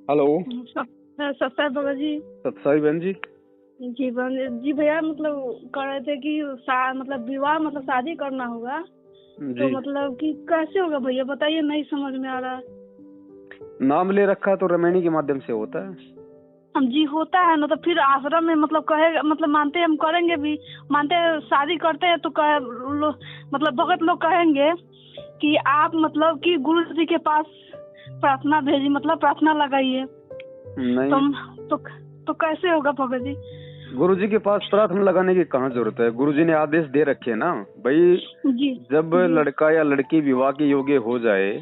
Hello. सत्तर बाबा जी। सत्साई बहन जी। जी जी भैया, मतलब कह रहे थे कि मतलब विवाह मतलब शादी करना होगा, तो जी, मतलब कि कैसे होगा भैया, बताइए, नहीं समझ में आ रहा। नाम ले रखा है तो रमैनी के माध्यम से होता है। हम जी होता है ना, तो फिर आश्रम में मतलब कहे, मतलब मानते हैं, हम करेंगे भी, मानते हैं, शादी करते हैं तो मतलब भगत लोग कहेंगे कि आप मतलब कि गुरु जी के पास प्रार्थना भेजी, मतलब प्रार्थना लगाइए, तो नहीं, तो कैसे होगा भगत जी? गुरुजी के पास प्रार्थना लगाने की कहाँ जरूरत है। गुरुजी ने आदेश दे रखे हैं ना भाई। जी जब जी लड़का या लड़की विवाह के योग्य हो जाए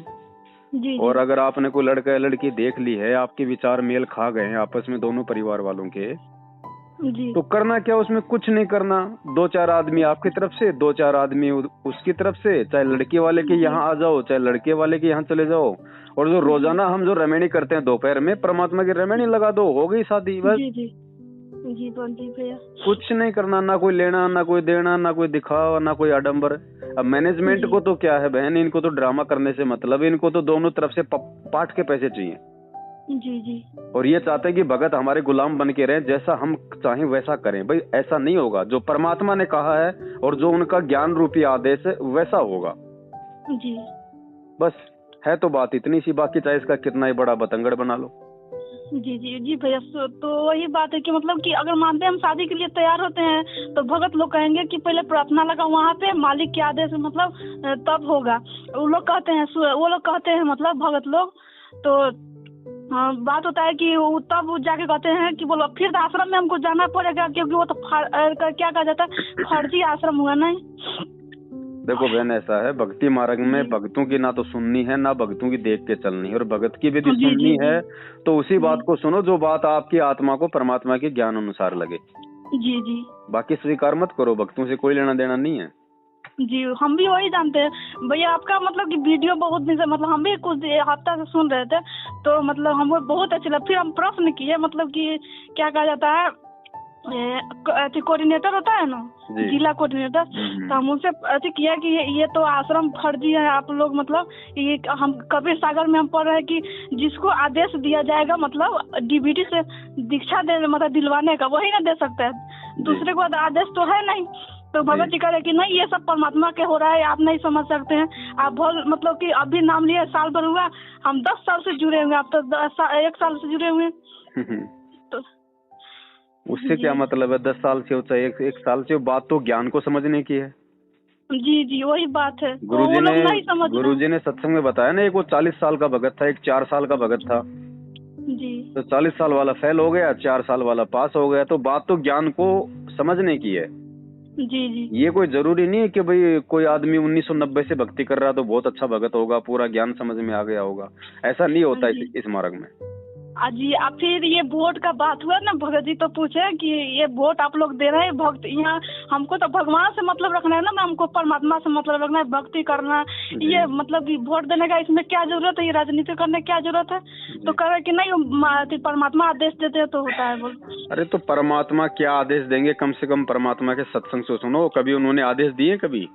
जी और जी अगर आपने कोई लड़का या लड़की देख ली है, आपके विचार मेल खा गए हैं आपस में दोनों परिवार वालों के, जी तो करना क्या, उसमें कुछ नहीं करना। 2-4 आदमी आपकी तरफ से, 2-4 आदमी उसकी तरफ से, चाहे लड़के वाले के जी यहाँ आ जाओ चाहे लड़के वाले के यहाँ चले जाओ, और जो जी रोजाना हम जो रमैनी करते हैं दोपहर में, परमात्मा की रमैनी लगा दो, हो गई शादी बस। जी जी जी जी भैया। कुछ नहीं करना, ना कोई लेना ना कोई देना, ना कोई दिखावा ना कोई आडंबर। अब मैनेजमेंट जी को तो क्या है बहन, इनको तो ड्रामा करने से मतलब है, इनको तो दोनों तरफ से पाट के पैसे चाहिए। जी जी और ये चाहते हैं कि भगत हमारे गुलाम बन के रहें, जैसा हम चाहें वैसा करें। भाई ऐसा नहीं होगा, जो परमात्मा ने कहा है और जो उनका ज्ञान रूपी आदेश है वैसा होगा। जी बस है तो बात इतनी सी, बाकी चाहे इसका कितना ही बड़ा बतंगड़ बना लो। जी जी जी भैया, तो वही बात है कि मतलब कि अगर मानते हैं हम शादी के लिए तैयार होते हैं, तो भगत लोग कहेंगे कि पहले प्रार्थना लगा वहाँ पे, मालिक के आदेश से मतलब तब होगा। वो लोग कहते हैं, मतलब भगत लोग, तो बात होता है कि वो तब वो जाके कहते हैं कि बोलो फिर आश्रम में हमको जाना पड़ेगा, क्योंकि वो तो क्या कहा जाता है, फर्जी आश्रम हुआ। नहीं देखो बहन, ऐसा है, भक्ति मार्ग में जी भक्तों की ना तो सुननी है ना भक्तों की देख के चलनी है, और भगत की यदि जी जी सुननी जी है तो उसी जी बात को सुनो जो बात आपकी आत्मा को परमात्मा के ज्ञान अनुसार लगे। जी जी बाकी स्वीकार मत करो, भक्तों से कोई लेना देना नहीं है। जी, हम भी वही जानते हैं भैया। आपका मतलब कि वीडियो बहुत दिन से, मतलब हम भी कुछ हफ्ता से सुन रहे थे, तो मतलब हमको बहुत अच्छा लगा। फिर हम प्रश्न किए, मतलब कि क्या कहा जाता है, कोऑर्डिनेटर होता है ना, जी। जिला कोऑर्डिनेटर, तो हम उनसे अति किया कि ये तो आश्रम फर्जी है आप लोग, मतलब ये हम कबीर सागर में हम पढ़ रहे हैं कि जिसको आदेश दिया जाएगा मतलब डीबीटी से दीक्षा दे, मतलब दिलवाने का, वही ना दे सकता है, दूसरे को आदेश तो है नहीं। तो भगत जी कह रहे कि नहीं, ये सब परमात्मा के हो रहा है, आप नहीं समझ सकते हैं। आप बहुत मतलब कि अभी नाम लिए साल भर हुआ, हम 10 साल से जुड़े हुए, आप तो 1 साल से जुड़े हुए हैं। तो उससे क्या जी मतलब है, 10 साल से हो चाहे एक साल से हो, बात तो ज्ञान को समझने की है। जी जी वही बात है, तो वो गुरुजी ने लोग नहीं समझ रहे हैं। गुरुजी ने सत्संग में बताया ना, एक वो 40 साल का भगत था, एक 4 साल का भगत था। जी तो 40 साल वाला फेल हो गया, 4 साल वाला पास हो गया। तो बात तो ज्ञान को समझने की है। जी जी ये कोई जरूरी नहीं है कि भाई कोई आदमी 1990 से भक्ति कर रहा तो बहुत अच्छा भगत होगा, पूरा ज्ञान समझ में आ गया होगा। ऐसा नहीं होता जी इस मार्ग में। जी। अब फिर ये वोट का बात हुआ ना, भगत जी तो पूछे कि ये वोट आप लोग दे रहे हैं, भक्त यहाँ हमको तो भगवान से मतलब रखना है ना, हमको परमात्मा से मतलब रखना है, भक्ति करना है। ये मतलब कि वोट देने का इसमें क्या जरूरत है, ये राजनीति करने की क्या जरूरत है? तो कह रहे कि नहीं, परमात्मा आदेश देते हैं तो होता है, बोल। अरे तो परमात्मा क्या आदेश देंगे, कम से कम परमात्मा के सत्संग से सुनो, कभी उन्होंने आदेश दिए कभी?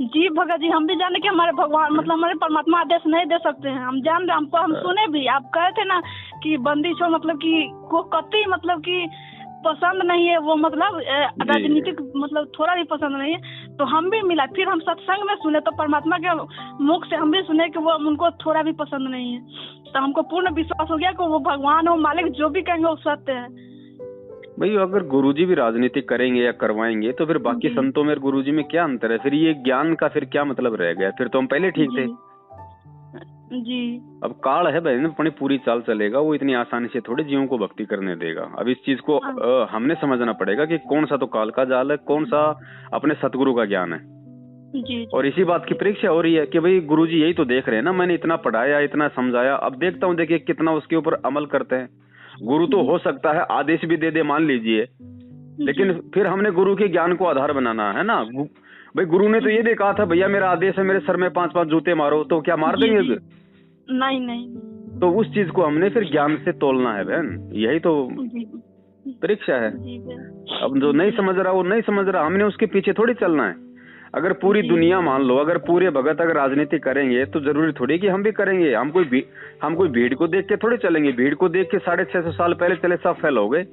जी भगत जी, हम भी जाने कि हमारे भगवान मतलब हमारे परमात्मा आदेश नहीं दे सकते हैं, हम जान रहे, हमको हम सुने भी। आप कहे थे ना कि बंदी छोड़, मतलब कि को कति मतलब कि पसंद नहीं है वो, मतलब राजनीतिक मतलब थोड़ा भी पसंद नहीं है। तो हम भी मिला, फिर हम सत्संग में सुने तो परमात्मा के मुख से हम भी सुने कि वो उनको थोड़ा भी पसंद नहीं है। तो हमको पूर्ण विश्वास हो गया कि वो भगवान हो, मालिक जो भी कहेंगे वो सत्य है। भाई अगर गुरुजी भी राजनीति करेंगे या करवाएंगे तो फिर बाकी जी संतों में गुरुजी में क्या अंतर है? फिर ये ज्ञान का फिर क्या मतलब रह गया? फिर तो हम पहले ठीक थे। जी जी अब काल है बहन, अपनी पूरी चाल चलेगा, वो इतनी आसानी से थोड़े जीवों को भक्ति करने देगा। अब इस चीज को हमने समझना पड़ेगा कि कौन सा तो काल का जाल है, कौन सा अपने सतगुरु का ज्ञान है। जी और इसी बात की परीक्षा हो रही है कि भाई गुरुजी यही तो देख रहे हैं ना, मैंने इतना पढ़ाया इतना समझाया, अब देखता हूँ देखिए कितना उसके ऊपर अमल करते हैं। गुरु तो हो सकता है आदेश भी दे दे, मान लीजिए, लेकिन फिर हमने गुरु के ज्ञान को आधार बनाना है ना। भाई गुरु ने तो ये भी कहा था, भैया मेरा आदेश है मेरे सर में 5-5 जूते मारो, तो क्या मार जी देंगे? जी नहीं नहीं तो उस चीज को हमने फिर ज्ञान से तोलना है बहन, यही तो जी परीक्षा है। जी अब जो नहीं समझ रहा वो नहीं समझ रहा, हमने उसके पीछे थोड़ी चलना है। अगर पूरी जी। दुनिया मान लो, अगर पूरे भगत अगर राजनीति करेंगे तो जरूरी थोड़ी कि हम भी करेंगे। हम कोई भीड़ को देख के थोड़ी चलेंगे। भीड़ को देख के 650 साल पहले चले, सब फेल हो गए।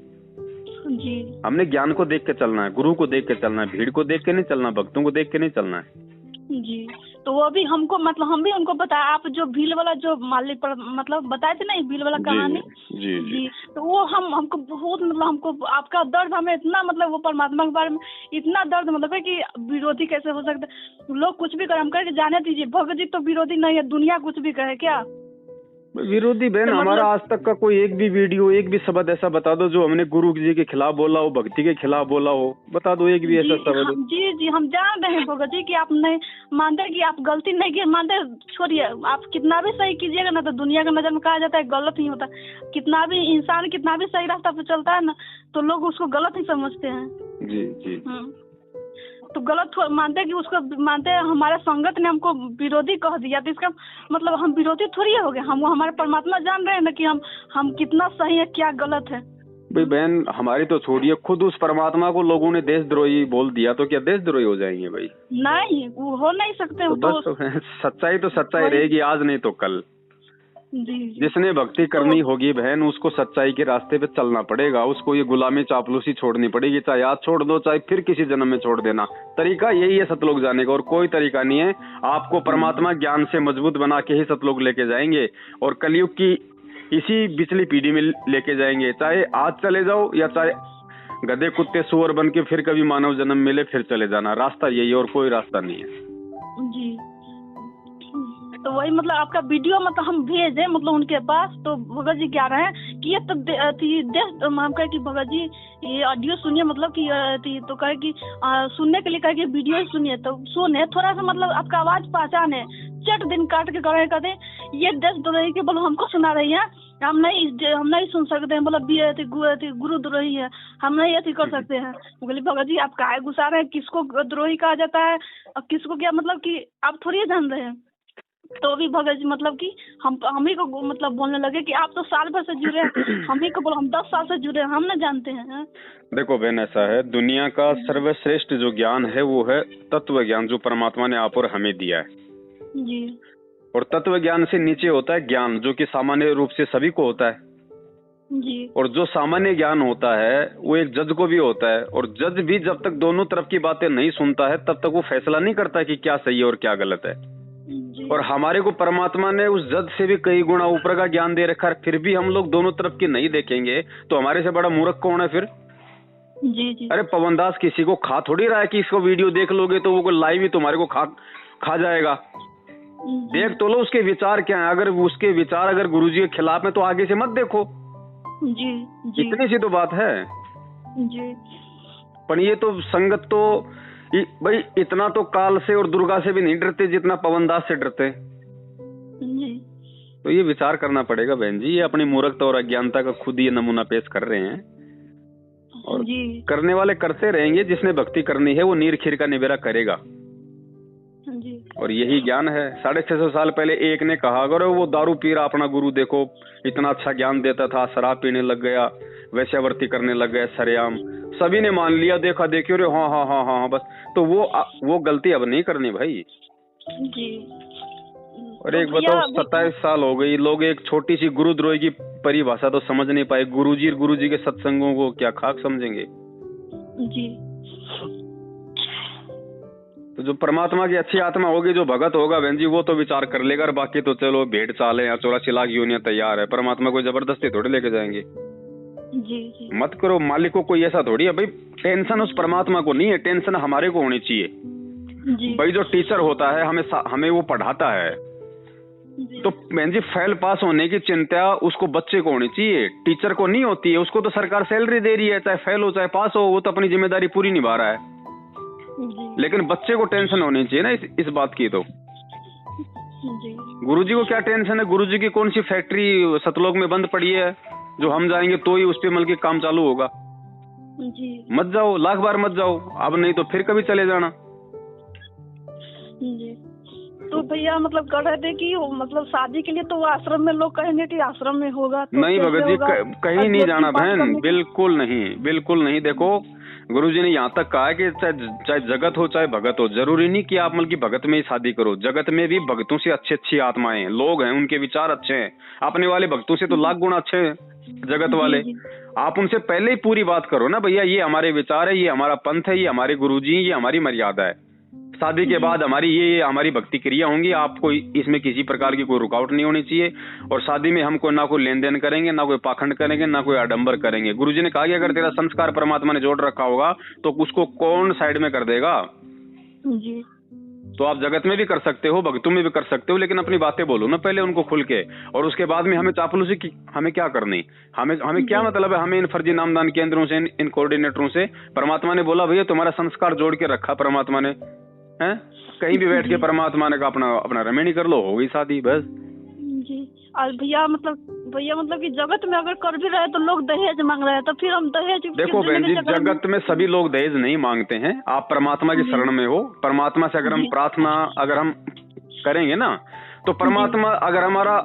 जी। हमने ज्ञान को देख के चलना है, गुरु को देख के चलना है, भीड़ को देख के नहीं चलना, भक्तों को देख के नहीं चलना है। जी, तो वो भी हमको मतलब हम भी उनको बताया। आप जो भील वाला जो मालिक पर मतलब बताए थे ना, ये भील वाला कहानी। जी जी, तो वो हमको बहुत मतलब हमको आपका दर्द हमें इतना मतलब वो परमात्मा के बारे में इतना दर्द मतलब है कि विरोधी कैसे हो सकता है। लोग कुछ भी करे, हम कहे कि जाने दीजिए, भगत जी तो विरोधी नहीं है, दुनिया कुछ भी कहे क्या विरोधी बहन। तो हमारा मतलब आज तक का कोई एक भी वीडियो, एक भी शब्द ऐसा बता दो जो हमने गुरु जी के खिलाफ बोला हो, भक्ति के खिलाफ बोला हो, बता दो एक भी ऐसा शब्द। जी, हम जान रहे हैं भगत जी कि आप नहीं मानते, कि आप गलती नहीं की मानते। छोड़िए, आप कितना भी सही कीजिएगा ना तो दुनिया की नजर में कहा जाता है गलत ही होता है। कितना भी इंसान कितना भी सही रास्ता पे चलता है ना तो लोग उसको गलत ही समझते हैं। जी। तो गलत मानते हैं कि उसको मानते हैं। हमारा संगत ने हमको विरोधी कह दिया तो इसका मतलब हम विरोधी थोड़ी हो गए। हम हमारे परमात्मा जान रहे हैं ना कि हम कितना सही है क्या गलत है। भाई बहन, हमारी तो छोड़िए, खुद उस परमात्मा को लोगों ने देशद्रोही बोल दिया तो क्या देशद्रोही हो जाएंगे भाई? नहीं, वो हो नहीं सकते। तो बस सच्चाई तो सच्चाई रहेगी, आज नहीं तो कल। जी। जिसने भक्ति करनी होगी बहन, उसको सच्चाई के रास्ते पे चलना पड़ेगा। उसको ये गुलामी चापलूसी छोड़नी पड़ेगी। चाहे आज छोड़ दो, चाहे फिर किसी जन्म में छोड़ देना। तरीका यही है सतलोक जाने का, और कोई तरीका नहीं है। आपको परमात्मा ज्ञान से मजबूत बना के ही सतलोक लेके जाएंगे, और कलयुग की इसी पिछली पीढ़ी में लेके जाएंगे। चाहे आज चले जाओ या चाहे गधे कुत्ते सुअर बन के फिर कभी मानव जन्म मिले फिर चले जाना। रास्ता यही है और कोई रास्ता नहीं है। जी, तो वही मतलब आपका वीडियो मतलब हम भेजे मतलब उनके पास, तो भगत जी क्या रहे हैं कि ये तो देश हम कहे कि भगत जी ये ऑडियो सुनिए, मतलब कि तो कहे कि सुनने के लिए कहे कि वीडियो ही सुनिए। तो सुने थोड़ा सा मतलब आपका आवाज पहचाने, चट दिन काट के करे कहते ये देशद्रोही के बोलो हमको सुना रही है, हम नहीं सुन सकते हैं, मतलब गुरु द्रोही है, हम नहीं ऐसी कर सकते हैं। बोले भगत जी आप काहे गुस्सा रहे हैं, किसको द्रोही कहा जाता है और किसको क्या, मतलब कि आप थोड़ी जान रहे हैं। तो भी भगत जी मतलब कि हम ही को मतलब बोलने लगे कि आप तो साल भर से जुड़े हैं, हम ही को बोलो हम 10 साल से जुड़े हैं, हम न जानते हैं। देखो बहन, ऐसा है, दुनिया का सर्वश्रेष्ठ जो ज्ञान है वो है तत्व ज्ञान, जो परमात्मा ने आप और हमें दिया है जी। और तत्व ज्ञान से नीचे होता है ज्ञान, जो कि सामान्य रूप से सभी को होता है जी। और जो सामान्य ज्ञान होता है वो एक जज को भी होता है, और जज भी जब तक दोनों तरफ की बातें नहीं सुनता है तब तक वो फैसला नहीं करता कि क्या सही है और क्या गलत है। और हमारे को परमात्मा ने उस जज से भी कई गुना ऊपर का ज्ञान दे रखा है, फिर भी हम लोग दोनों तरफ की नहीं देखेंगे तो हमारे से बड़ा मूर्ख कौन है फिर? जी। अरे पवनदास किसी को खा थोड़ी रहा है कि इसको वीडियो देख लोगे तो वो लाइव ही तुम्हारे को खा जाएगा। देख तो लो उसके विचार क्या है। अगर उसके विचार अगर गुरुजी के खिलाफ में तो आगे से मत देखो। जी। इतनी सी तो बात है जी। पर ये तो संगत तो भाई इतना तो काल से और दुर्गा से भी नहीं डरते जितना पवनदास से डरते। तो ये विचार करना पड़ेगा बहन जी। ये अपनी मूर्खता और अज्ञानता का खुद ही नमूना पेश कर रहे हैं और जी। करने वाले करते रहेंगे। जिसने भक्ति करनी है वो नीर खीर का निबेरा करेगा जी। और यही ज्ञान है। 650 साल पहले एक ने कहा अगर वो दारू पी रहा, अपना गुरु देखो इतना अच्छा ज्ञान देता था, शराब पीने लग गया, वैश्यावृत्ति करने लग गया सरेआम, सभी ने मान लिया, देखा देखियो रे हाँ हाँ हाँ हाँ बस। तो वो गलती अब नहीं करनी भाई जी। और एक बताओ 27 साल हो गई, लोग एक छोटी सी गुरुद्रोही की परिभाषा तो समझ नहीं पाए। गुरुजी के सत्संगों को क्या खाक समझेंगे जी। तो जो परमात्मा की अच्छी आत्मा होगी, जो भगत होगा बहन जी, वो तो विचार कर लेगा। और बाकी तो चलो भेड़ चाले या 84 लाख यूनिया तैयार है। परमात्मा को जबरदस्ती थोड़ी लेके जाएंगे। जी। मत करो, मालिक को कोई ऐसा थोड़ी है भाई। टेंशन उस परमात्मा को नहीं है, टेंशन हमारे को होनी चाहिए जी। भाई। जो टीचर होता है हमें वो पढ़ाता है, तो बहन जी फेल पास होने की चिंता उसको बच्चे को होनी चाहिए, टीचर को नहीं होती है। उसको तो सरकार सैलरी दे रही है, चाहे फेल हो चाहे पास हो, वो तो अपनी जिम्मेदारी पूरी निभा रहा है। लेकिन बच्चे को टेंशन होनी चाहिए ना इस बात की। तो गुरुजी को क्या टेंशन है? गुरुजी की कौन सी फैक्ट्री सतलोक में बंद पड़ी है जो हम जाएंगे तो ही उस पे मिल के काम चालू होगा? जी। मत जाओ, लाख बार मत जाओ, अब नहीं तो फिर कभी चले जाना। जी। तो भैया मतलब कह रहे थे कि मतलब शादी के लिए तो वो आश्रम में लोग कहेंगे कि आश्रम में होगा, तो नहीं भगत जी, कहीं नहीं जाना बहन, बिल्कुल नहीं, बिल्कुल नहीं। देखो गुरुजी ने यहाँ तक कहा है कि चाहे जगत हो चाहे भगत हो, जरूरी नहीं कि आप मतलब की भगत में ही शादी करो। जगत में भी भक्तों से अच्छी अच्छी आत्माएं लोग हैं, उनके विचार अच्छे हैं, अपने वाले भक्तों से तो लाख गुना अच्छे हैं जगत वाले। आप उनसे पहले ही पूरी बात करो ना, भैया ये हमारे विचार है, ये हमारा पंथ है, ये हमारे गुरुजी, ये हमारी मर्यादा है। शादी के बाद हमारी ये हमारी भक्ति क्रिया होंगी, आपको इसमें किसी प्रकार की कोई रुकावट नहीं होनी चाहिए। और शादी में हमको ना कोई लेन देन करेंगे, ना कोई पाखंड करेंगे, ना कोई आडंबर करेंगे। गुरुजी ने कहा कि अगर तेरा संस्कार परमात्मा ने जोड़ रखा होगा तो उसको कौन साइड में कर देगा जी। तो आप जगत में भी कर सकते हो, भक्तों में भी कर सकते हो, लेकिन अपनी बातें बोलो ना पहले उनको खुल के। और उसके बाद में हमें चापलूसी की हमें क्या करनी, हमें क्या मतलब है, हमें इन फर्जी नामदान केंद्रों से, इन कोऑर्डिनेटरों से। परमात्मा ने बोला भैया तुम्हारा संस्कार जोड़ के रखा परमात्मा ने, हैं? कहीं भी बैठ के परमात्मा ने कहा अपना रमेणी कर लो, हो गई शादी, बस जी। और भैया मतलब कि जगत में अगर कर भी रहे तो लोग दहेज मांग रहे हैं, तो फिर हम दहेज। देखो बहन जी, जगत में सभी लोग दहेज नहीं मांगते हैं। आप परमात्मा की शरण में हो, परमात्मा से अगर हम प्रार्थना अगर हम करेंगे ना, तो परमात्मा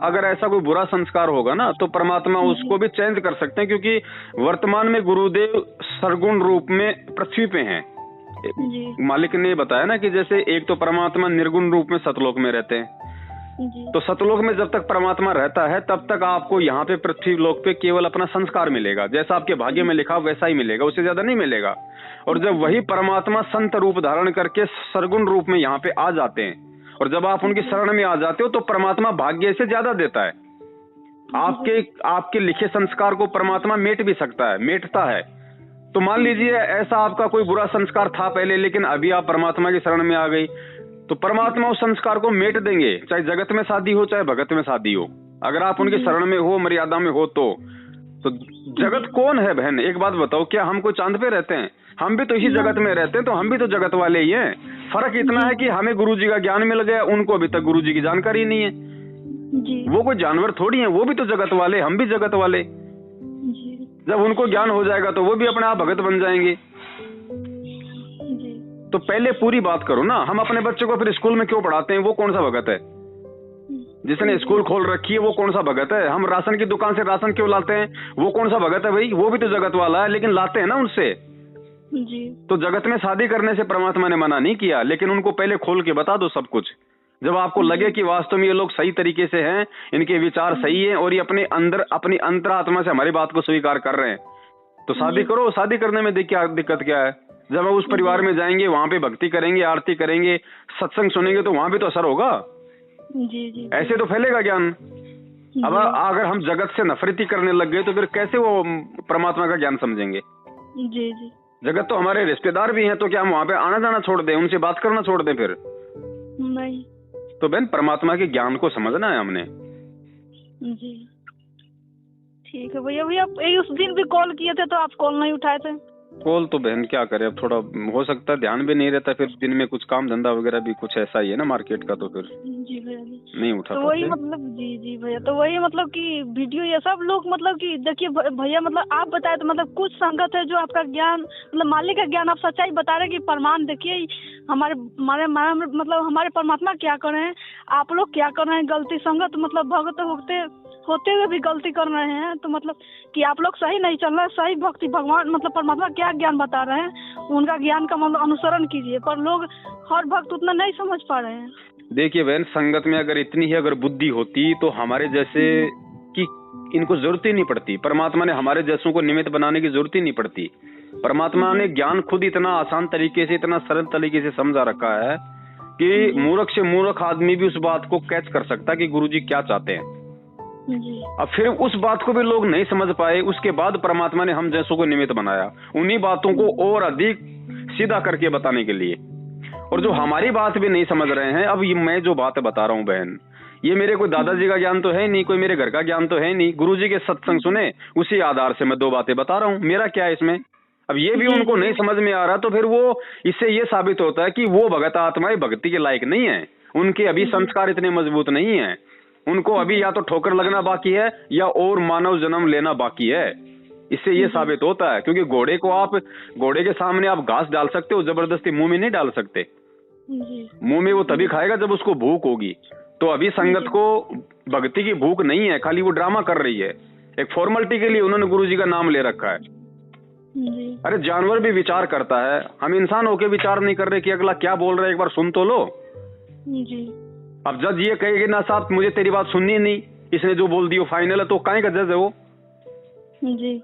अगर ऐसा कोई बुरा संस्कार होगा ना, तो परमात्मा उसको भी चेंज कर सकते हैं। क्योंकि वर्तमान में गुरुदेव सरगुण रूप में पृथ्वी पे हैं। मालिक ने बताया ना कि जैसे एक तो परमात्मा निर्गुण रूप में सतलोक में रहते हैं, तो सतलोक में जब तक परमात्मा रहता है तब तक आपको यहाँ पे पृथ्वी लोक पे केवल अपना संस्कार मिलेगा, जैसा आपके भाग्य में लिखा वैसा ही मिलेगा, उससे ज्यादा नहीं मिलेगा। और जब वही परमात्मा संत रूप धारण करके सरगुण रूप में यहाँ पे आ जाते हैं, और जब आप उनकी शरण में आ जाते हो, तो परमात्मा भाग्य से ज्यादा देता है। आपके लिखे संस्कार को परमात्मा मेट भी सकता है, मेटता है। तो मान लीजिए ऐसा आपका कोई बुरा संस्कार था पहले, लेकिन अभी आप परमात्मा की शरण में आ गई, तो परमात्मा उस संस्कार को मेट देंगे, चाहे जगत में शादी हो चाहे भगत में शादी हो। अगर आप उनकी शरण में हो, मर्यादा में हो, तो जगत कौन है बहन, एक बात बताओ, क्या हम कोई चांद पे रहते हैं? हम भी तो इसी जगत में रहते हैं, तो हम भी तो जगत वाले ही हैं। फर्क इतना है कि हमें गुरुजी का ज्ञान मिल गया, उनको अभी तक गुरुजी की जानकारी नहीं है। वो कोई जानवर थोड़ी है, वो भी तो जगत वाले, हम भी जगत वाले। जब उनको ज्ञान हो जाएगा तो वो भी अपने आप भगत बन जाएंगे। तो पहले पूरी बात करो ना। हम अपने बच्चों को फिर स्कूल में क्यों पढ़ाते हैं? वो कौन सा भगत है? जिसने स्कूल खोल रखी है वो कौन सा भगत है? हम राशन की दुकान से राशन क्यों लाते हैं? वो कौन सा भगत है भाई? वो भी तो जगत वाला है, लेकिन लाते हैं ना उनसे। जी। तो जगत में शादी करने से परमात्मा ने मना नहीं किया, लेकिन उनको पहले खोल के बता दो सब कुछ। जब आपको लगे कि वास्तव में ये लोग सही तरीके से हैं, इनके विचार सही है और ये अपने अंदर अपनी अंतरात्मा से हमारी बात को स्वीकार कर रहे हैं, तो शादी करो। शादी करने में दिक्कत क्या है? जब हम उस परिवार में जाएंगे, वहां पे भक्ति करेंगे, आरती करेंगे, सत्संग सुनेंगे, तो वहां भी तो असर होगा। जी। ऐसे तो फैलेगा ज्ञान। अब अगर हम जगत से नफरती करने लग गए तो फिर कैसे वो परमात्मा का ज्ञान समझेंगे? जी। जगत तो हमारे रिश्तेदार भी हैं, तो क्या हम वहां पे आना जाना छोड़ दें, उनसे बात करना छोड़ दें फिर? नहीं। तो बहन परमात्मा के ज्ञान को समझना है हमने। जी ठीक है भैया। उस दिन भी कॉल किए थे तो आप कॉल नहीं उठाए थे। कॉल तो बहन क्या करे, अब थोड़ा हो सकता है ध्यान भी नहीं रहता, फिर दिन में कुछ काम धंधा वगैरह भी कुछ ऐसा ही है ना मार्केट का, तो फिर जी भैया नहीं उठा। तो वही मतलब जी भैया, तो वही मतलब कि वीडियो ये सब लोग मतलब कि देखिए भैया, मतलब आप बताए तो मतलब कुछ संगत है जो आपका ज्ञान मतलब मालिक का ज्ञान आप सच्चाई बता रहे कि प्रमाण देखिए हमारे मतलब हमारे परमात्मा क्या कर रहे हैं, आप लोग क्या कर रहे हैं, गलती संगत मतलब भगत होते हुए भी गलती कर रहे हैं। तो मतलब कि आप लोग सही नहीं चल रहे, सही भक्ति भगवान मतलब परमात्मा क्या ज्ञान बता रहे हैं, उनका ज्ञान का मतलब अनुसरण कीजिए। पर लोग हर भक्त उतना नहीं समझ पा रहे हैं। देखिए बहन, संगत में अगर इतनी ही अगर बुद्धि होती तो हमारे जैसे कि इनको जरूरत ही नहीं पड़ती। परमात्मा ने हमारे जैसों को निमित्त बनाने की जरूरत ही नहीं पड़ती। परमात्मा ने ज्ञान खुद इतना आसान तरीके से, इतना सरल तरीके से समझा रखा है कि मूर्ख से मूर्ख आदमी भी उस बात को कैच कर सकता है कि गुरुजी क्या चाहते हैं। अब फिर उस बात को भी लोग नहीं समझ पाए, उसके बाद परमात्मा ने हम जैसों को निमित्त बनाया उन्हीं बातों को और अधिक सीधा करके बताने के लिए। और जो हमारी बात भी नहीं समझ रहे हैं, अब ये मैं जो बात बता रहा हूँ बहन, ये मेरे कोई दादाजी का ज्ञान तो है नहीं, कोई मेरे घर का ज्ञान तो है नहीं, गुरुजी के सत्संग सुने उसी आधार से मैं दो बातें बता रहा हूँ। मेरा क्या है इसमें? अब ये भी उनको नहीं समझ में आ रहा, तो फिर वो इससे ये साबित होता है कि वो भगत आत्माएं भक्ति के लायक नहीं है, उनके अभी संस्कार इतने मजबूत नहीं है, उनको अभी या तो ठोकर लगना बाकी है या और मानव जन्म लेना बाकी है। इससे ये साबित होता है, क्योंकि घोड़े के सामने आप घास डाल सकते हो, जबरदस्ती मुंह में नहीं डाल सकते। जी मुंह में वो तभी खाएगा जब उसको भूख होगी। तो अभी संगत को भक्ति की भूख नहीं है, खाली वो ड्रामा कर रही है। एक फॉर्मेलिटी के लिए उन्होंने गुरुजी का नाम ले रखा है। जी अरे जानवर भी विचार करता है, हम इंसान होके विचार नहीं कर रहे कि अगला क्या बोल रहा है, एक बार सुन तो लो। जी अब जज ये कहेगी ना साहब मुझे तेरी बात सुननी नहीं, इसने जो बोल दी वो फाइनल है, तो काहे का जज है वो? जी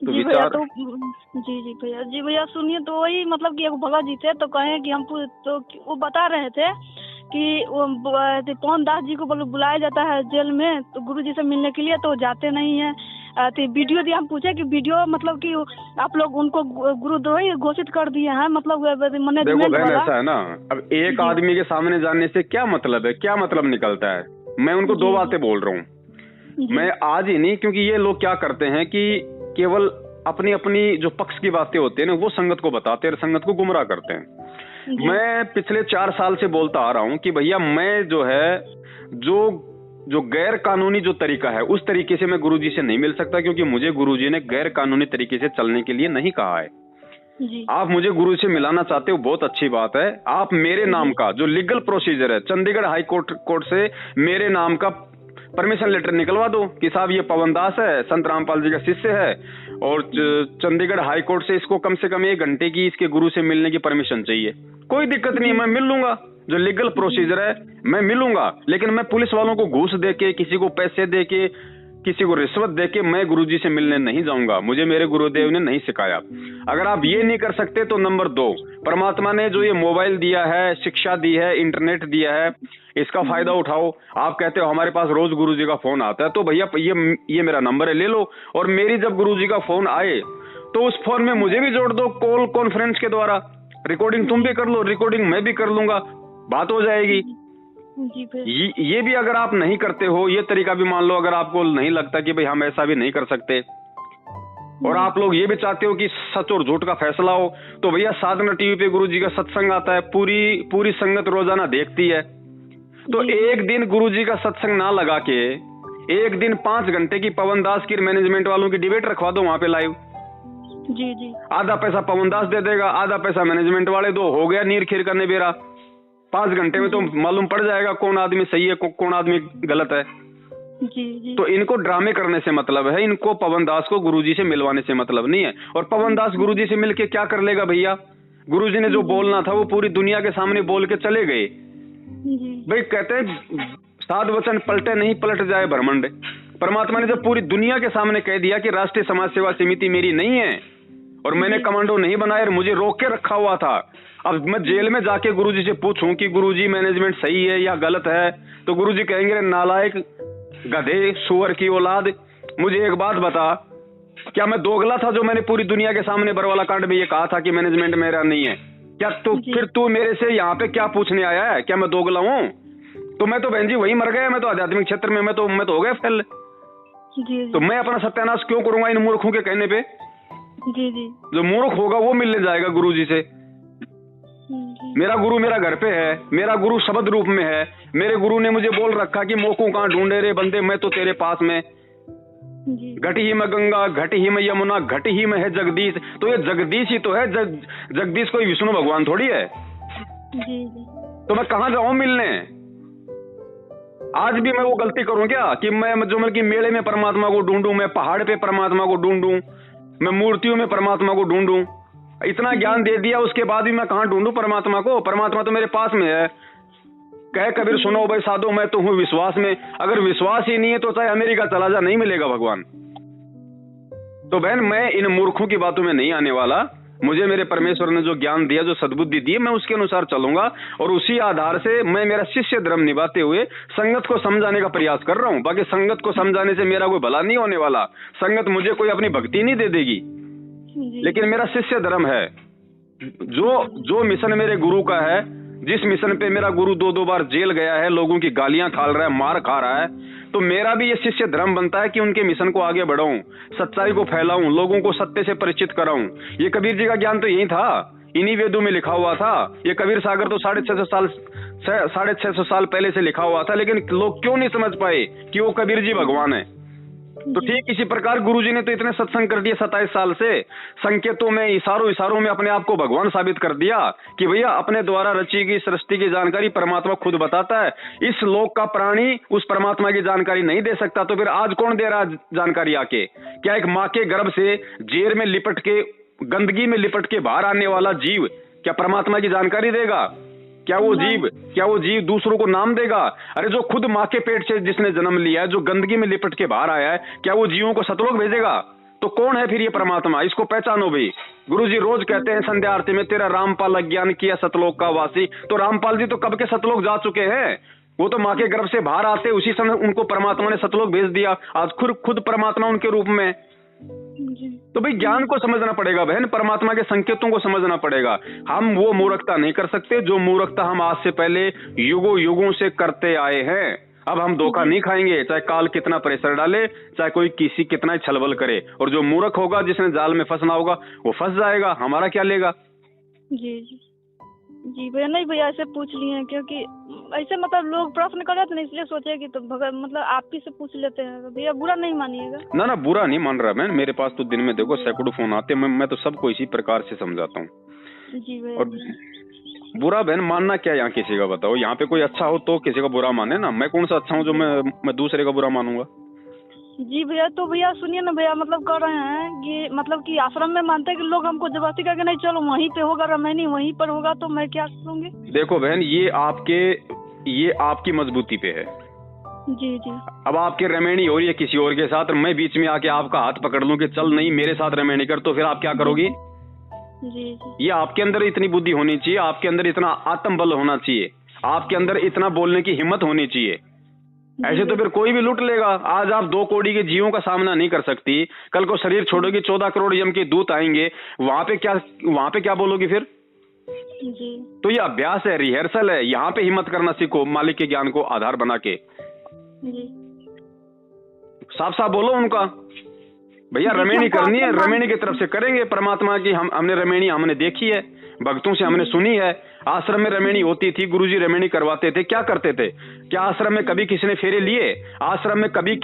तो जी भैया, विचार तो जी भैया, जी भैया सुनिए, तो वही मतलब कि एक भगत जी थे, तो कहे कि हम तो वो बता रहे थे कि वो पवन दास जी को बुलाया जाता है जेल में, तो गुरु जी से मिलने के लिए, तो जाते नहीं है। तो वीडियो दिया, हम पूछे कि वीडियो मतलब कि आप लोग उनको गुरुद्रोही घोषित कर दिए हैं, मतलब देखो बहन ऐसा है ना, अब एक आदमी के सामने जाने से क्या मतलब है, क्या मतलब निकलता है? मैं उनको दो बातें बोल रहा हूँ, मैं आज ही नहीं, क्योंकि ये लोग क्या करते हैं कि केवल अपनी अपनी जो पक्ष की बातें होती है ना वो संगत को बताते हैं, संगत को गुमराह करते हैं। मैं पिछले 4 साल से बोलता आ रहा हूं कि भैया मैं जो है जो गैर कानूनी जो तरीका है उस तरीके से मैं गुरुजी से नहीं मिल सकता, क्योंकि मुझे गुरुजी ने गैर कानूनी तरीके से चलने के लिए नहीं कहा है। आप मुझे गुरु से मिलाना चाहते हो, बहुत अच्छी बात है। आप मेरे नाम का जो लीगल प्रोसीजर है, चंडीगढ़ हाई कोर्ट से मेरे नाम का परमिशन लेटर निकलवा दो कि साहब ये पवन दास है, संत रामपाल जी का शिष्य है, और चंडीगढ़ हाई कोर्ट से इसको कम से कम 1 घंटे की इसके गुरु से मिलने की परमिशन चाहिए। कोई दिक्कत नहीं, मैं मिल लूंगा, जो लीगल प्रोसीजर है मैं मिलूंगा। लेकिन मैं पुलिस वालों को घूस देके, किसी को पैसे देके, किसी को रिश्वत देके मैं गुरुजी से मिलने नहीं जाऊंगा, मुझे मेरे गुरुदेव ने नहीं सिखाया। अगर आप ये नहीं कर सकते तो नंबर 2, परमात्मा ने जो ये मोबाइल दिया है, शिक्षा दी है, इंटरनेट दिया है, इसका फायदा उठाओ। आप कहते हो हमारे पास रोज गुरुजी का फोन आता है, तो भैया ये मेरा नंबर है, ले लो। और मेरी जब गुरुजी का फोन आए तो उस फोन में मुझे भी जोड़ दो, कॉल कॉन्फ्रेंस के द्वारा, रिकॉर्डिंग तुम भी कर लो, रिकॉर्डिंग मैं भी कर लूंगा, बात हो जाएगी। ये भी अगर आप नहीं करते हो, ये तरीका भी मान लो, अगर आपको नहीं लगता कि भाई हम ऐसा भी नहीं कर सकते, और आप लोग ये भी चाहते हो कि सच और झूठ का फैसला हो, तो भैया साधना टीवी पे गुरुजी का सत्संग आता है, पूरी संगत रोजाना देखती है। तो एक दिन गुरुजी का सत्संग ना लगा के एक दिन 5 घंटे की पवन दास की मैनेजमेंट वालों की डिबेट रखवा दो वहां पे लाइव। जी आधा पैसा पवन दास दे देगा, आधा पैसा मैनेजमेंट वाले दो, हो गया नीर खीर का निबेरा। 5 घंटे में तो मालूम पड़ जाएगा कौन आदमी सही है, कौन आदमी गलत है। जी। तो इनको ड्रामे करने से मतलब है, इनको पवन दास को गुरुजी से मिलवाने से मतलब नहीं है। और पवन दास गुरुजी से मिलके क्या कर लेगा भैया? गुरुजी ने जो बोलना था वो पूरी दुनिया के सामने बोल के चले गए। भाई कहते हैं 7 वचन पलटे नहीं पलट जाए ब्रह्मांड। परमात्मा ने जब पूरी दुनिया के सामने कह दिया कि राष्ट्रीय समाज सेवा समिति मेरी नहीं है और मैंने कमांडो नहीं बनाया और मुझे रोक के रखा हुआ था, अब मैं जेल में जाके गुरुजी से पूछूं कि गुरुजी मैनेजमेंट सही है या गलत है, तो गुरुजी कहेंगे नालायक, गधे, सुअर की औलाद, मुझे एक बात बता, क्या मैं दोगला था जो मैंने पूरी दुनिया के सामने बरवाला कांड में ये कहा था कि मैनेजमेंट मेरा नहीं है? क्या फिर तू मेरे से यहाँ पे क्या पूछने आया है? क्या मैं दोगला हूँ? तो मैं तो बहन जी वही मर गया, मैं तो आध्यात्मिक क्षेत्र में मैं तो हो गया फेल। तो मैं अपना सत्यानाश क्यों करूंगा इन मूर्खों के कहने पे? जी। जो मूर्ख होगा वो मिलने जाएगा गुरुजी से। मेरा गुरु मेरा घर पे है, मेरा गुरु शब्द रूप में है। मेरे गुरु ने मुझे बोल रखा कि मोकू कहाँ ढूंढे रे बंदे, मैं तो तेरे पास में। घट ही में गंगा, घट ही में यमुना, घट ही में है जगदीश। तो ये जगदीश ही तो है, जगदीश कोई विष्णु भगवान थोड़ी है। तो मैं कहाँ जाऊं मिलने? आज भी मैं वो गलती करूं क्या कि मैं जो मतलब कि मेले में परमात्मा को ढूंढूं, मैं पहाड़ पे परमात्मा को ढूंढूं, मैं मूर्तियों में परमात्मा को ढूंढूं? इतना ज्ञान दे दिया उसके बाद भी मैं कहाँ ढूंढूं परमात्मा को? परमात्मा तो मेरे पास में है। कह कबीर सुनो भाई साधो, मैं तो हूं विश्वास में। अगर विश्वास ही नहीं है तो चाहे अमेरिका चला जा, नहीं मिलेगा भगवान। तो बहन मैं इन मूर्खों की बातों में नहीं आने वाला। मुझे मेरे परमेश्वर ने जो ज्ञान दिया, जो सद्बुद्धि दी, मैं उसके अनुसार चलूंगा और उसी आधार से मैं मेरा शिष्य धर्म निभाते हुए संगत को समझाने का प्रयास कर रहा हूं। बाकी संगत को समझाने से मेरा कोई भला नहीं होने वाला। संगत मुझे कोई अपनी भक्ति नहीं दे देगी, लेकिन मेरा शिष्य धर्म है। जो मिशन मेरे गुरु का है, जिस मिशन पे मेरा गुरु 2 बार जेल गया है, लोगों की गालियां खा रहा है, मार खा रहा है, तो मेरा भी ये शिष्य धर्म बनता है कि उनके मिशन को आगे बढ़ाऊं, सच्चाई को फैलाऊं, लोगों को सत्य से परिचित कराऊं। ये कबीर जी का ज्ञान तो यही था, इन्हीं वेदों में लिखा हुआ था। ये कबीर सागर तो 650 साल पहले से लिखा हुआ था, लेकिन लोग क्यों नहीं समझ पाए कि वो कबीर जी भगवान है? तो ठीक इसी प्रकार गुरुजी ने तो इतने सत्संग कर दिए 27 साल से, संकेतों में इशारों में अपने आप को भगवान साबित कर दिया कि भैया अपने द्वारा रची गई सृष्टि की जानकारी परमात्मा खुद बताता है। इस लोक का प्राणी उस परमात्मा की जानकारी नहीं दे सकता, तो फिर आज कौन दे रहा है जानकारी आके? क्या एक माँ के गर्भ से जेर में लिपट के, गंदगी में लिपट के बाहर आने वाला जीव क्या परमात्मा की जानकारी देगा? क्या वो जीव दूसरों को नाम देगा? अरे जो खुद माँ के पेट से जिसने जन्म लिया है, जो गंदगी में लिपट के बाहर आया है, क्या वो जीवों को सतलोक भेजेगा? तो कौन है फिर ये परमात्मा? इसको पहचानो भाई। गुरुजी रोज कहते हैं संध्या आरती में, तेरा रामपाल अज्ञान किया सतलोक का वासी। तो रामपाल जी तो कब के सतलोक जा चुके हैं। वो तो माँ के गर्भ से बाहर आते उसी समय उनको परमात्मा ने सतलोक भेज दिया। आज खुद परमात्मा उनके रूप में। तो भाई ज्ञान को समझना पड़ेगा बहन, परमात्मा के संकेतों को समझना पड़ेगा। हम वो मूर्खता नहीं कर सकते जो मूर्खता हम आज से पहले युगों से करते आए हैं। अब हम धोखा नहीं खाएंगे, चाहे काल कितना प्रेशर डाले, चाहे कोई किसी कितना छलबल करे। और जो मूर्ख होगा, जिसने जाल में फंसना होगा, वो फंस जाएगा, हमारा क्या लेगा। जी भैया, नहीं भैया ऐसे पूछ लिए हैं क्योंकि ऐसे मतलब लोग प्रश्न कर रहे थे ना, इसलिए सोचे कि तो मतलब आप ही से पूछ लेते हैं। भैया बुरा नहीं मानिएगा। ना बुरा नहीं मान रहा मैं। मेरे पास तो दिन में देखो सैकड़ों फोन आते हैं, मैं तो सबको इसी प्रकार से समझाता हूँ। जी भैया। और बुरा बहन मानना क्या यहाँ किसी का, बताओ। यहाँ पे कोई अच्छा हो तो किसी का बुरा माने ना। मैं कौन सा अच्छा हूँ जो मैं दूसरे का बुरा मानूंगा। जी भैया, तो भैया सुनिए ना भैया, मतलब कर रहे हैं कि मतलब कि आश्रम में मानते हैं कि लोग हमको जबरदस्ती करके नहीं, चलो वहीं पे होगा रमैनी, वहीं पर होगा, तो मैं क्या करूँगी। देखो बहन, ये आपकी मजबूती पे है। जी। अब आपके रमैनी हो रही है किसी और के साथ, और मैं बीच में आके आपका हाथ पकड़ लूं कि चल नहीं मेरे साथ रमैनी कर, तो फिर आप क्या करोगी। जी। ये आपके अंदर इतनी बुद्धि होनी चाहिए, आपके अंदर इतना आत्मबल होना चाहिए, आपके अंदर इतना बोलने की हिम्मत होनी चाहिए। ऐसे तो फिर कोई भी लूट लेगा। आज आप 2 करोड़ के जीवों का सामना नहीं कर सकती, कल को शरीर छोड़ोगी, 14 करोड़ यम के दूत आएंगे, वहां पे क्या बोलोगी फिर। जी। तो ये अभ्यास है, रिहर्सल है। यहाँ पे हिम्मत करना सीखो, मालिक के ज्ञान को आधार बना के। जी। साफ साफ बोलो उनका, भैया रमैनी करनी है, रमैनी की तरफ से करेंगे। परमात्मा की हमने रमैनी हमने देखी है, भक्तों से हमने सुनी है। आश्रम में रमैनी होती थी, गुरुजी रमैनी करवाते थे। क्या करते थे? क्या आश्रम में कभी किसी ने फेरे लिए? आश्रम में कभी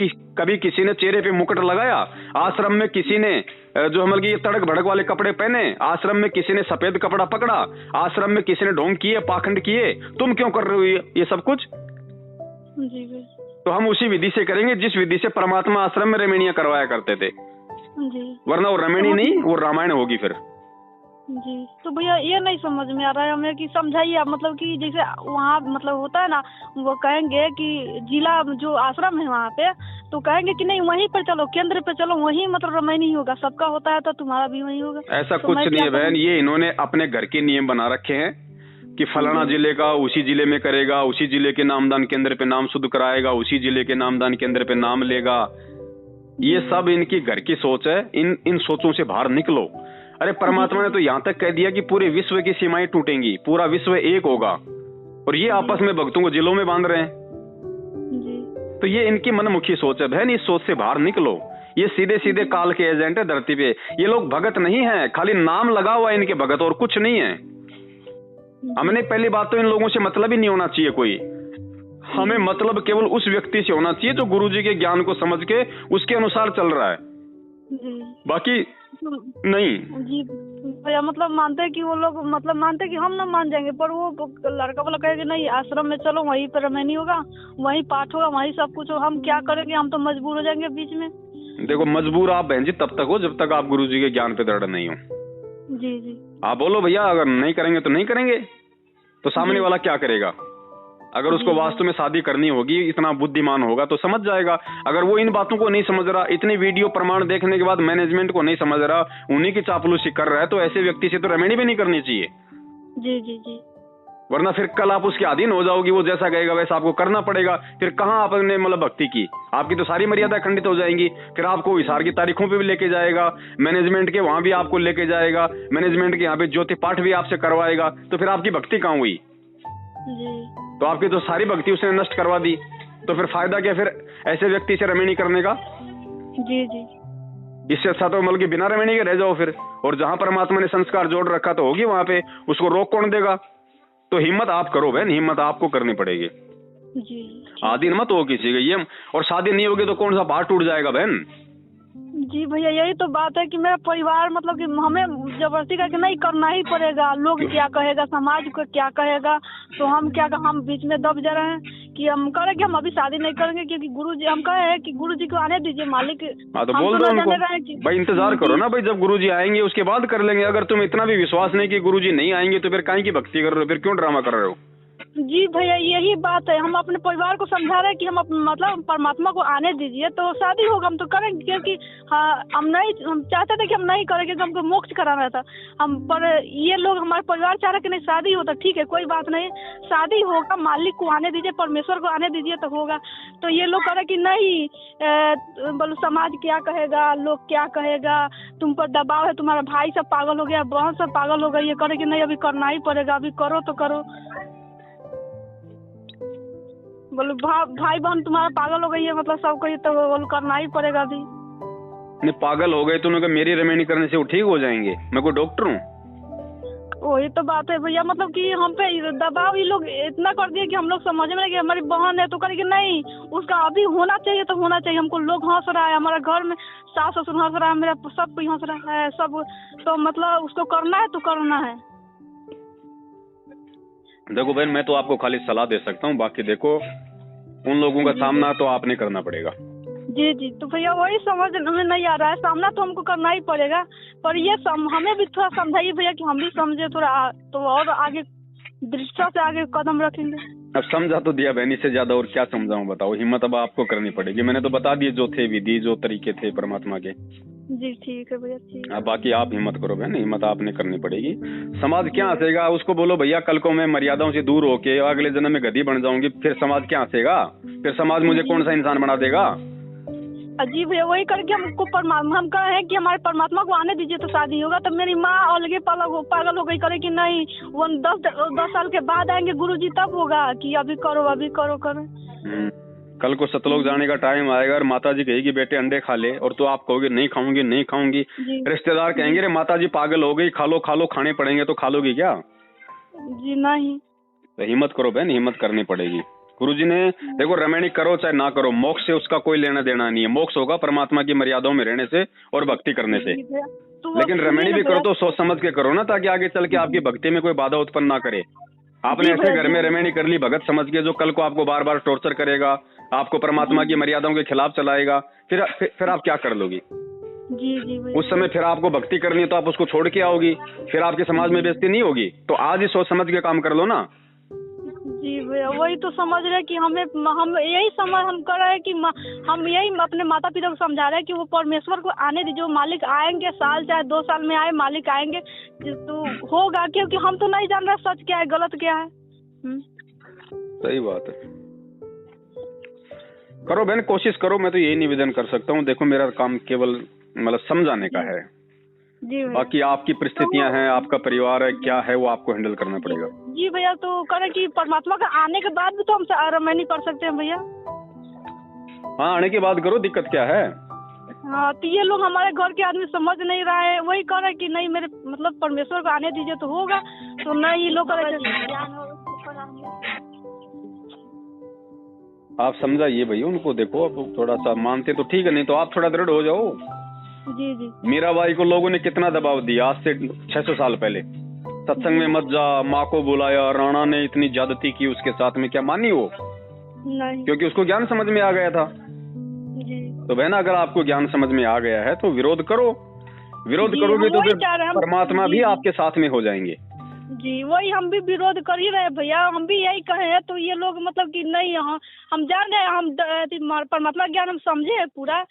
किसी ने चेहरे पे मुकुट लगाया? आश्रम में किसी ने जो मतलब ये तड़क भड़क वाले कपड़े पहने? आश्रम में किसी ने सफेद कपड़ा पकड़ा? आश्रम में किसी ने ढोंग किए, पाखंड किए? तुम क्यों कर रहे हो ये सब कुछ? जी। तो हम उसी विधि से करेंगे जिस विधि से परमात्मा आश्रम में रमैनियां करवाया करते थे। जी। वरना वो रमैनी नहीं, वो रामायण होगी फिर। जी। तो भैया ये नहीं समझ में आ रहा है हमें कि समझाइए आप, मतलब कि जैसे वहाँ मतलब होता है ना, वो कहेंगे कि जिला जो आश्रम है वहाँ पे, तो कहेंगे कि नहीं वहीं पर चलो, केंद्र पे चलो, वहीं मतलब रमैनी होगा, सबका होता है तो तुम्हारा भी वहीं होगा। ऐसा तो कुछ नहीं है बहन, ये इन्होंने अपने घर के नियम बना रखे हैं कि फलाना जिले का उसी जिले में करेगा, उसी जिले के नामदान केंद्र पे नाम शुद्ध कराएगा, उसी जिले के नामदान केंद्र पे नाम लेगा। ये सब इनकी घर की सोच है। इन सोचों से बाहर निकलो। अरे परमात्मा ने तो यहाँ तक कह दिया कि पूरे विश्व की सीमाएं टूटेंगी, पूरा विश्व एक होगा, और ये आपस में भक्तों को जिलों में बांध रहे हैं। तो ये इनकी मनमुखी सोच है बहन, इस सोच से बाहर निकलो। ये सीधे सीधे काल के एजेंट है धरती पे। ये लोग भगत नहीं है, खाली नाम लगा हुआ है इनके भगत, और कुछ नहीं है। हमने पहली बात तो इन लोगों से मतलब ही नहीं होना चाहिए कोई। हमें मतलब केवल उस व्यक्ति से होना चाहिए जो गुरुजी के ज्ञान को समझ के उसके अनुसार चल रहा है, बाकी नहीं। जी भैया, मतलब मानते हैं कि वो लोग मतलब मानते हैं कि हम ना मान जाएंगे, पर वो लड़का वाला कहेगा नहीं आश्रम में चलो, वहीं पर रमैनी होगा, वहीं पाठ होगा, वहीं सब कुछ हो। हम क्या करेंगे, हम तो मजबूर हो जाएंगे बीच में। देखो मजबूर आप बहन जी तब तक हो जब तक आप गुरुजी के ज्ञान पे दृढ़ नहीं हो। जी। आप बोलो भैया अगर नहीं करेंगे तो नहीं करेंगे, तो सामने वाला क्या करेगा? अगर उसको वास्तव में शादी करनी होगी, इतना बुद्धिमान होगा तो समझ जाएगा। अगर वो इन बातों को नहीं समझ रहा, इतनी वीडियो प्रमाण देखने के बाद मैनेजमेंट को नहीं समझ रहा, उन्हीं की चापलूसी कर रहा है, तो ऐसे व्यक्ति से तो रमैनी भी नहीं करनी चाहिए। जी। वरना फिर कल आप उसके अधीन हो जाओगी, वो जैसा कहेगा वैसा आपको करना पड़ेगा। फिर कहाँ आपने मतलब भक्ति की, आपकी तो सारी मर्यादा खंडित हो जाएंगी। फिर आपको हिसार की तारीखों पे भी लेके जाएगा, मैनेजमेंट के वहां भी आपको लेके जाएगा, मैनेजमेंट के यहाँ पे ज्योति पाठ भी आपसे करवाएगा। तो फिर आपकी भक्ति कहाँ हुई? तो आपकी तो सारी भक्ति उसने नष्ट करवा दी। तो फिर फायदा क्या फिर ऐसे व्यक्ति से रमैनी करने का? जी। इससे अच्छा तो मतलब कि बिना रमैनी के रह जाओ फिर। और जहां परमात्मा ने संस्कार जोड़ रखा तो होगी वहां पे, उसको रोक कौन देगा? तो हिम्मत आप करो बहन, हिम्मत आपको करनी पड़ेगी। जी आदि मत हो किसी के ये, और शादी नहीं होगी तो कौन सा बाहर टूट जाएगा बहन। जी भैया, यही तो बात है कि मेरा परिवार मतलब कि हमें जबरदस्ती करके नहीं करना ही पड़ेगा। लोग क्या कहेगा, समाज को क्या कहेगा, तो हम क्या हम बीच में दब जा रहे हैं कि हम करेंगे, हम अभी शादी नहीं करेंगे क्योंकि गुरुजी हम कहे हैं कि गुरुजी को आने दीजिए मालिक। हाँ तो बोल दो उनको भाई इंतजार करो ना भाई, जब गुरुजी आएंगे उसके बाद कर लेंगे। अगर तुम इतना भी विश्वास नहीं कि गुरुजी नहीं आएंगे तो फिर काहे की भक्ति कर रहे हो, फिर क्यों ड्रामा कर रहे हो। जी भैया, यही बात है, हम अपने परिवार को समझा रहे हैं कि हम मतलब परमात्मा को आने दीजिए तो शादी होगा, हम तो करेंगे। क्योंकि हाँ, हम चाहते थे कि हम नहीं करेंगे, क्योंकि हमको मोक्ष कराना था हम, पर ये लोग हमारे परिवार चाह रहे कि नहीं शादी हो तो ठीक है, कोई बात नहीं, शादी होगा, मालिक को आने दीजिए, परमेश्वर को आने दीजिए तो होगा। तो ये लोग कह रहे कि नहीं, बोलो समाज क्या कहेगा, लोग क्या कहेगा, तुम पर दबाव है, तुम्हारा भाई सब पागल हो गया, बहन सब पागल हो गई, ये करे कि नहीं अभी करना ही पड़ेगा, अभी करो तो करो। बोलो भाई बहन तुम्हारा पागल हो गई है, मतलब सबको ये तो बोलो करना ही पड़ेगा अभी। नहीं पागल हो गए तो उन्होंने मेरी रेमेडी करने से वो ठीक हो जाएंगे, मैं कोई डॉक्टर हूँ। वही तो बात है भैया, मतलब कि हम पे दबाव ये लोग इतना कर दिए कि हम लोग समझ में नहीं कि हमारी बहन है तो करेगी नहीं, उसका अभी होना चाहिए तो होना चाहिए। हमको लोग हंस रहा है, हमारा घर में सास ससुर हंस रहा है, मेरा सब कोई हंस रहा है सब, तो मतलब उसको करना है तो करना है। देखो बहन, मैं तो आपको खाली सलाह दे सकता हूँ, बाकी देखो उन लोगों का सामना तो आपने करना पड़ेगा। जी जी, तो भैया वही समझ में नहीं आ रहा है, सामना तो हमको करना ही पड़ेगा, पर ये हमें भी थोड़ा समझाइए भैया कि हम भी समझे थोड़ा, तो और आगे दृष्टि से आगे कदम रखेंगे। अब समझा तो दिया बहन, इससे ज्यादा और क्या समझाऊं बताओ। हिम्मत अब आपको करनी पड़ेगी, मैंने तो बता दिए जो थे विधि, जो तरीके थे परमात्मा के। जी ठीक है भैया, ठीक है। बाकी आप हिम्मत करो बहन, हिम्मत आपने करनी पड़ेगी। समाज क्या हंसेगा, उसको बोलो भैया कल को मैं मर्यादाओं से दूर होके अगले जन्म में गधी बन जाऊंगी, फिर समाज क्या हंसेगा, फिर समाज मुझे कौन सा इंसान बना देगा। जी भैया, वही करके हमको हम कहे हैं कि हमारे परमात्मा को आने दीजिए तो शादी होगा। तो मेरी माँ अलगे पागल हो गई, करे कि नहीं वो 10 साल के बाद आएंगे गुरुजी तब होगा कि अभी करो अभी करो करो। कल को सतलोक जाने का टाइम आएगा और माता जी कहेगी बेटे अंडे खा ले, और तो आप कहोगे नहीं खाऊंगी नहीं खाऊंगी, रिश्तेदार कहेंगे रे माता जी पागल हो गई, खा लो खाने पड़ेंगे, तो खा लोगी क्या। जी नहीं, तो हिम्मत करो बहन, हिम्मत करनी पड़ेगी। गुरुजी ने देखो रेमेडी करो चाहे ना करो, मोक्ष से उसका कोई लेना देना नहीं है। मोक्ष होगा परमात्मा की मर्यादाओं में रहने से और भक्ति करने से। लेकिन रेमेडी भी करो तो सोच समझ के करो ना, ताकि आगे चल के आपकी भक्ति में कोई बाधा उत्पन्न ना करे। आपने ऐसे घर में रेमेडी कर ली भगत समझ के, जो कल को आपको बार बार टॉर्चर करेगा, आपको परमात्मा की मर्यादाओं के खिलाफ चलाएगा, फिर आप क्या कर लोगी। जी उस समय फिर आपको भक्ति करनी है तो आप उसको छोड़ के आओगी, फिर आपके समाज में बेइज्जती नहीं होगी। तो आज ही सोच समझ के काम कर लो ना। जी भैया, वही तो समझ रहे कि हम यही समझ हम कर रहे हैं कि हम यही अपने माता पिता को समझा रहे हैं कि वो परमेश्वर को आने दीजिए, मालिक आएंगे, साल चाहे 2 साल में आए, मालिक आएंगे तो होगा। क्योंकि हम तो नहीं जान रहे सच क्या है गलत क्या है। सही बात है, करो बहन कोशिश करो, मैं तो यही निवेदन कर सकता हूँ। देखो मेरा काम केवल मतलब समझाने का है, जी बाकी आपकी परिस्थितियां हैं, आपका परिवार है, क्या है वो आपको हैंडल करना पड़ेगा। जी भैया, तो करें कि परमात्मा का आने के बाद भी तो हम रेमेडी कर सकते हैं भैया। हाँ आने के बाद करो, दिक्कत क्या है। हाँ, तो ये लोग हमारे घर के आदमी समझ नहीं रहा है, वही कह रहे कि नहीं मेरे मतलब परमेश्वर को आने दीजिए तो होगा, तो नहीं ये लोग आप समझाइए भैया उनको। देखो अब थोड़ा सा मानते तो ठीक है, नहीं तो आप थोड़ा दृढ़ हो जाओ। जी जी, मीराबाई को लोगों ने कितना दबाव दिया, आज से 600 साल पहले। सत्संग में मत जा, माँ को बुलाया, राणा ने इतनी ज्यादती की उसके साथ में, क्या मानी वो? नहीं, क्योंकि उसको ज्ञान समझ में आ गया था। जी तो बहना अगर आपको ज्ञान समझ में आ गया है तो विरोध करो, विरोध करोगे तो फिर परमात्मा भी आपके साथ में हो जाएंगे। जी वही हम भी विरोध कर ही रहे भैया, हम भी यही कहे हैं। तो ये लोग मतलब कि नहीं, हम जान रहे हैं, हम परमात्मा ज्ञान हम समझे है पूरा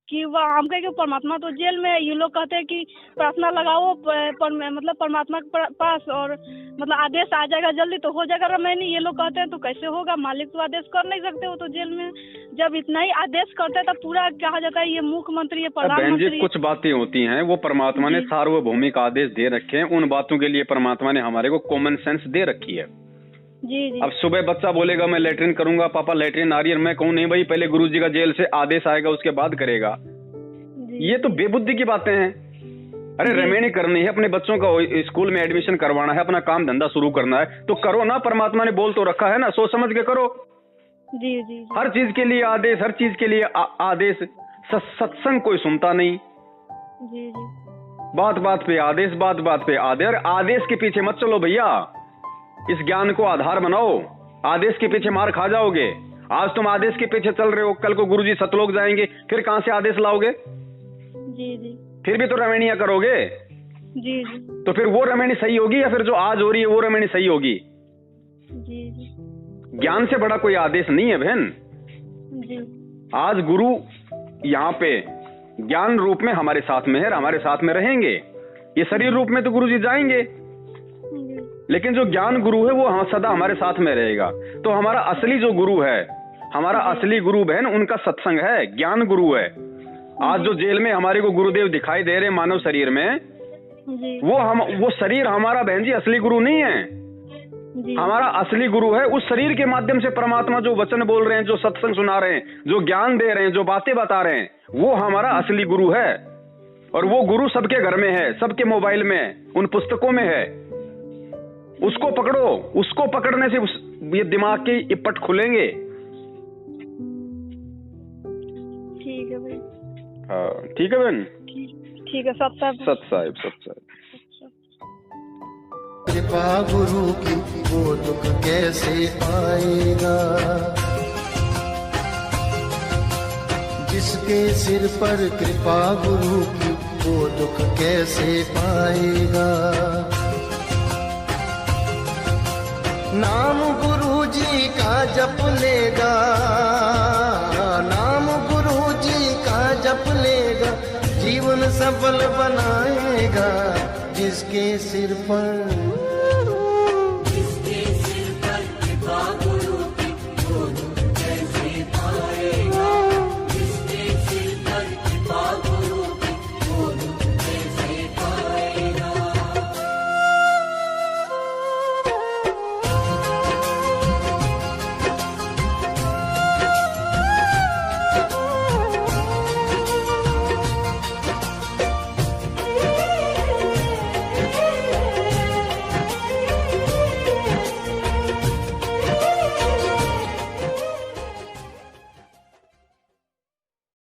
कि वह हम कहे परमात्मा तो जेल में है। ये लोग कहते हैं कि प्रार्थना लगाओ मतलब परमात्मा के पास, और मतलब आदेश आ जाएगा जल्दी तो हो जाएगा रेमेडी। ये लोग कहते हैं तो कैसे होगा, मालिक तो आदेश कर नहीं सकते, वो तो जेल में। जब इतना ही आदेश करते हैं तो पूरा कहा जाता है ये मुख्यमंत्री है, प्रधानमंत्री। कुछ बातें होती हैं वो परमात्मा ने सार्वभौमिक आदेश दे रखे हैं, उन बातों के लिए परमात्मा ने हमारे को कॉमन सेंस दे रखी है। जी। अब सुबह बच्चा बोलेगा मैं लेटरिन करूंगा, पापा लेटरिन आ रही है, मैं कहूँ नहीं भाई पहले गुरुजी का जेल से आदेश आएगा उसके बाद करेगा। ये तो बेबुद्धि की बातें हैं। अरे रेमेडी करनी है, अपने बच्चों का स्कूल में एडमिशन करवाना है, अपना काम धंधा शुरू करना है तो करो ना, परमात्मा ने बोल तो रखा है ना, सोच समझ के करो। जी जी जी हर चीज के लिए आदेश, हर चीज के लिए आदेश। सत्संग कोई सुनता नहीं। जी जी बात बात पे आदेश, बात बात पे आदेश। और आदेश के पीछे मत चलो भैया, इस ज्ञान को आधार बनाओ। आदेश के पीछे मार खा जाओगे। आज तुम आदेश के पीछे चल रहे हो, कल को गुरुजी सतलोक जाएंगे, फिर कहां से आदेश लाओगे? जी जी फिर भी तो रमणीय करोगे। जी जी तो फिर वो रमणी सही होगी या फिर जो आज हो रही है वो रमणी सही होगी? जी जी ज्ञान से बड़ा कोई आदेश नहीं है बहन। जी आज गुरु यहाँ पे ज्ञान रूप में हमारे साथ में है, हमारे साथ में रहेंगे। ये शरीर रूप में तो गुरुजी जाएंगे, लेकिन जो ज्ञान गुरु है वो सदा हमारे साथ में रहेगा। तो हमारा असली जो गुरु है, हमारा असली गुरु बहन, उनका सत्संग है, ज्ञान गुरु है। आज जो जेल में हमारे को गुरुदेव दिखाई दे रहे मानव शरीर में, वो शरीर हमारा बहन जी असली गुरु नहीं है। हमारा असली गुरु है उस शरीर के माध्यम से परमात्मा जो वचन बोल रहे हैं, जो सत्संग सुना रहे हैं, जो ज्ञान दे रहे हैं, जो बातें बता रहे हैं, वो हमारा असली गुरु है। और वो गुरु सबके घर में है, सबके मोबाइल में है, उन पुस्तकों में है। उसको पकड़ो, उसको पकड़ने से ये दिमाग के ये पट खुलेंगे। ठीक है भाई। हाँ ठीक है बहन, ठीक है। सत साहिब। कृपा गुरु की वो दुख कैसे आएगा, जिसके सिर पर कृपा गुरु की वो दुख कैसे पाएगा। नाम गुरु जी का जप लेगा, नाम गुरु जी का जप लेगा, जीवन सफल बनाएगा। जिसके सिर पर